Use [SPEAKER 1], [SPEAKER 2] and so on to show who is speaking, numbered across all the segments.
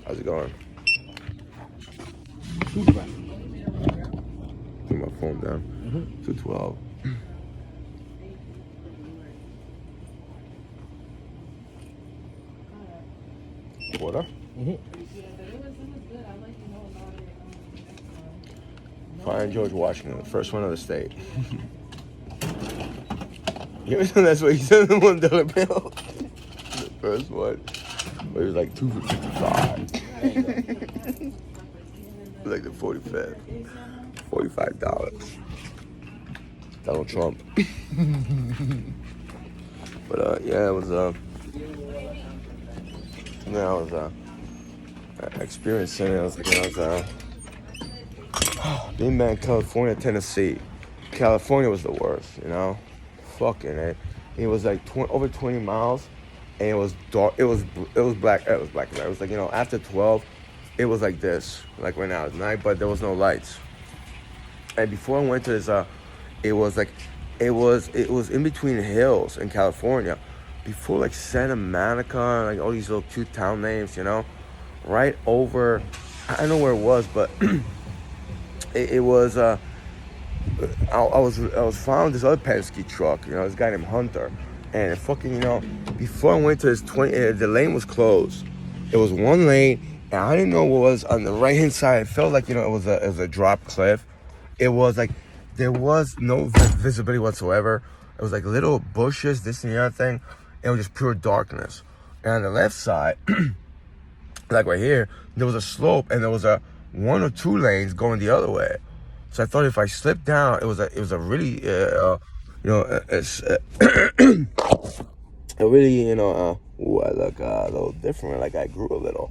[SPEAKER 1] How's it going?
[SPEAKER 2] Super bad.
[SPEAKER 1] Put my phone down. 212. Water? Fine, George Washington, the first one of the state. You ever know that's what he said in the $1 bill? The first one. But it was like 2 for 55. Like the 45th. $45. Donald Trump. But yeah, it was experiencing it. I was being back in California, Tennessee. California was the worst, you know? Fucking it. It was like over 20 miles, and it was dark. It was black. It was black and white. It was like, you know, after 12, it was like this, like right now it's night, but there was no lights. And before I went to this, it was in between hills in California. Before like Santa Monica, like all these little cute town names, you know, right over. I don't know where it was, but it was. I was following this other Penske truck, you know, this guy named Hunter, and fucking, you know, before I went to this 20, the lane was closed. It was one lane, and I didn't know what was on the right hand side. It felt like, you know, it was a drop cliff. It was like there was no visibility whatsoever. It was like little bushes, this and the other thing. It was just pure darkness. And on the left side, like right here, there was a slope, and there was a 1 or 2 lanes going the other way. So I thought if I slipped down, it was a really, you know, a really, you know, ooh, I look a little different. Like I grew a little.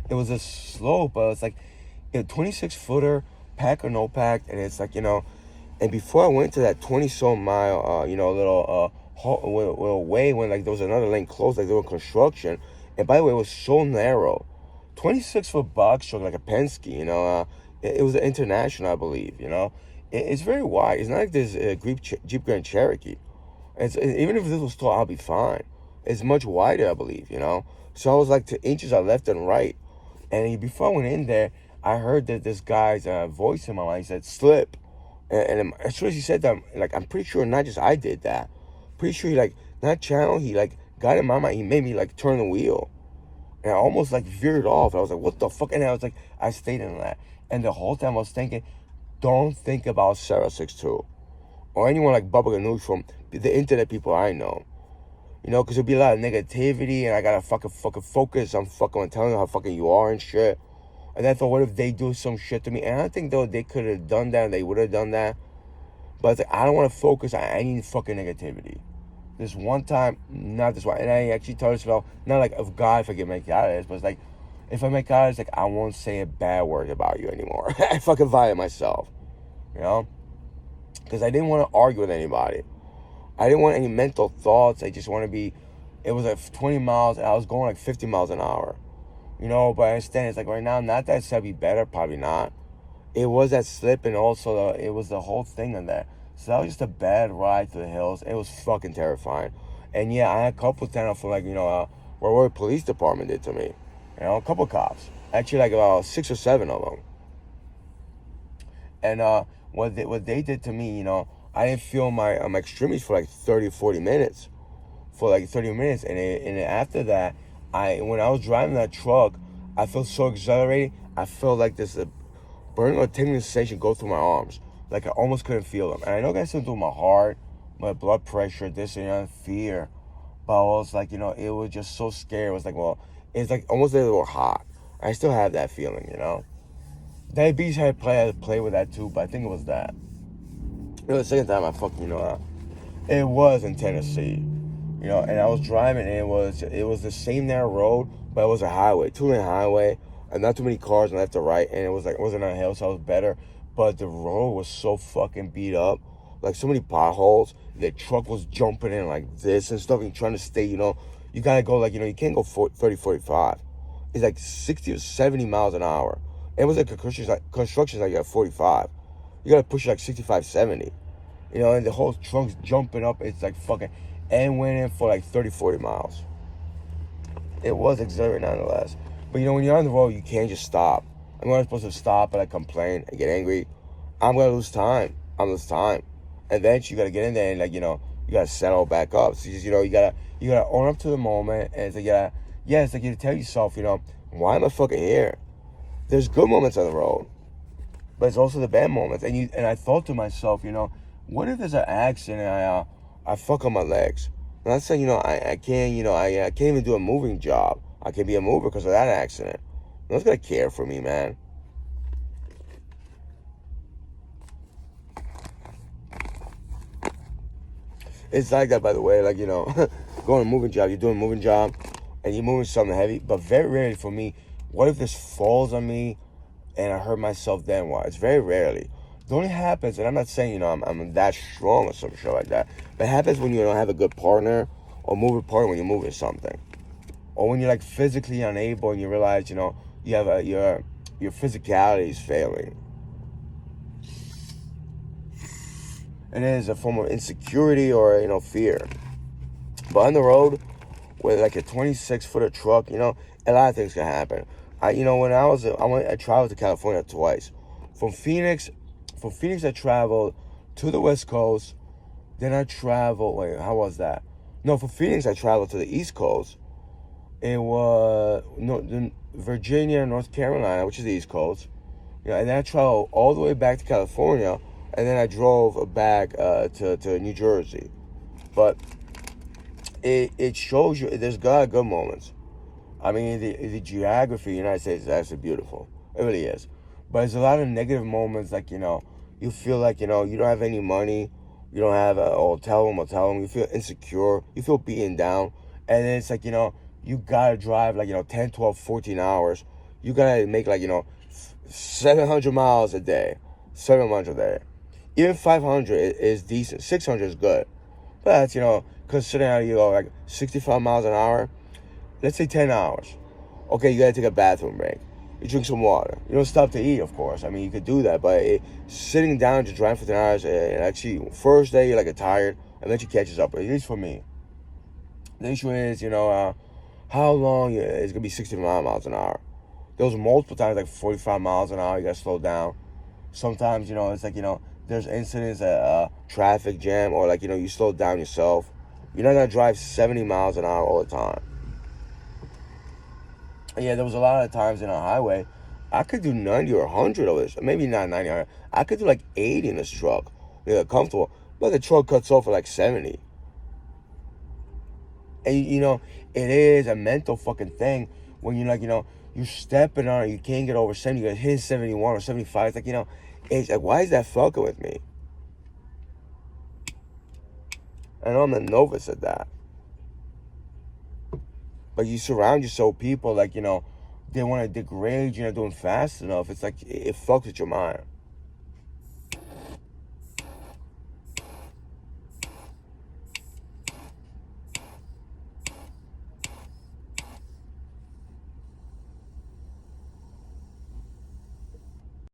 [SPEAKER 1] It was a slope, but it's like a 26-footer, pack or no pack, and it's like, you know. And before I went to that 20-so-mile, you know, little way when like there was another lane closed, like they were construction. And by the way, it was so narrow, 26-foot box truck like a Penske, you know. It was an International, I believe, you know. It's very wide. It's not like this Jeep Grand Cherokee. Even if this was tall, I'll be fine. It's much wider, I believe, you know. So I was like 2 inches on left and right. And before I went in there, I heard that this guy's voice in my mind. He said, slip. And as soon as he said that, like, I'm pretty sure not just I did that. Pretty sure he, like, that channel, he, like, got in my mind. He made me, like, turn the wheel. And I almost, like, veered off. I was like, what the fuck? And I was like, I stayed in that. And the whole time I was thinking, don't think about Sarah 6'2", or anyone like Bubba Ganoush from the internet people I know. You know, because there'll be a lot of negativity, and I gotta fucking focus on fucking telling them how fucking you are and shit. And I thought, what if they do some shit to me? And I think, though, they could have done that, they would have done that. But I was like, I don't want to focus on any fucking negativity. This one time, not this one. And I actually told myself, not like, of God, if I get make out of this, but it's like, if I make out, it's like, I won't say a bad word about you anymore. I fucking violate myself, you know? Because I didn't want to argue with anybody. I didn't want any mental thoughts. I just want to be, it was like 20 miles, and I was going like 50 miles an hour. You know, but I understand, it's like right now, not that it's going to be better, probably not. It was that slip, and also it was the whole thing in there. So that was just a bad ride to the hills. It was fucking terrifying. And yeah, I had a couple of times for like, you know, what the police department did to me. You know, a couple of cops. Actually, like about 6 or 7 of them. And what they did to me, you know, I didn't feel my extremities for like 30, 40 minutes. For like 30 minutes. And after that, when I was driving that truck, I felt so exhilarated. I felt like this burning or tingling sensation go through my arms. Like I almost couldn't feel them. And I know that something with my heart, my blood pressure, this and that, fear. But I was like, you know, it was just so scary. It was like, well, it's like almost like they were hot. I still have that feeling, you know. Diabetes had play with that too, but I think it was that. It was the second time I fucking, you know, it was in Tennessee, you know, and I was driving, and it was the same narrow road, but it was a highway, 2-lane highway, and not too many cars left or right, and it was like, it wasn't on a hill, so it was better, but the road was so fucking beat up, like so many potholes. The truck was jumping in like this and stuff, and trying to stay, you know, you gotta go like, you know, you can't go 30, 45. It's like 60 or 70 miles an hour. It was like construction's like at 45. You gotta push it like 65, 70. You know, and the whole truck's jumping up. It's like fucking, and went in for like 30, 40 miles. It was exhilarating nonetheless. But when you're on the road, you can't just stop. I'm not supposed to stop and complain and get angry. I'm gonna lose time. I'm lose time. Eventually, you gotta get in there and you gotta settle back up. So you gotta own up to the moment, and it's like it's like you tell yourself, why am I fucking here? There's good moments on the road, but it's also the bad moments. And I thought to myself, what if there's an accident and I fuck up my legs? I'm not saying I can't I can't even do a moving job. I can be a mover because of that accident. No one's gonna care for me, man. It's like that, by the way. Like, going to a moving job, you're doing a moving job, and you're moving something heavy. But very rarely for me, what if this falls on me and I hurt myself then? Why? It's very rarely. It only happens, and I'm not saying, I'm that strong or some shit like that. But it happens when you don't have a good partner or moving partner when you're moving something. Or when you're like physically unable and you realize, you have your physicality is failing. It is a form of insecurity or fear. But on the road with like a 26-footer truck, a lot of things can happen. When I traveled to California twice. From Phoenix I traveled to the West Coast. Then I traveled. Wait, how was that? No, from Phoenix I traveled to the East Coast. It was Virginia, North Carolina, which is the East Coast. And then I traveled all the way back to California. And then I drove back to New Jersey. But it shows you there's good moments. I mean, the geography of the United States is actually beautiful. It really is. But there's a lot of negative moments, like, you feel like, you don't have any money. You don't have a hotel room. You feel insecure. You feel beaten down. And then it's like, you got to drive like, 10, 12, 14 hours. You got to make like, 700 miles a day. 700 a day. Even 500 is decent. 600 is good. But that's, considering how you go like 65 miles an hour, let's say 10 hours. Okay, you got to take a bathroom break. You drink some water. You don't stop to eat, of course. I mean, you could do that. But sitting down to drive for 10 hours, actually, first day, you're like tired. And then you catches up. At least for me. The issue is, how long it's going to be 65 miles an hour. There was multiple times like 45 miles an hour. You got to slow down. Sometimes, it's like, there's incidents, traffic jam, or like, you slow down yourself. You're not going to drive 70 miles an hour all the time. And yeah, there was a lot of times in a highway, I could do 90 or 100 of this. Maybe not 90, 100. I could do like 80 in this truck. Comfortable. But the truck cuts off at like 70. And, it is a mental fucking thing when you're like, you're stepping on it, you can't get over 70, you get hit 71 or 75. It's like, it's like, why is that fucking with me? I know I'm a novice at that. But you surround yourself with people like, they want to degrade you, you're not doing fast enough. It's like, it fucks with your mind.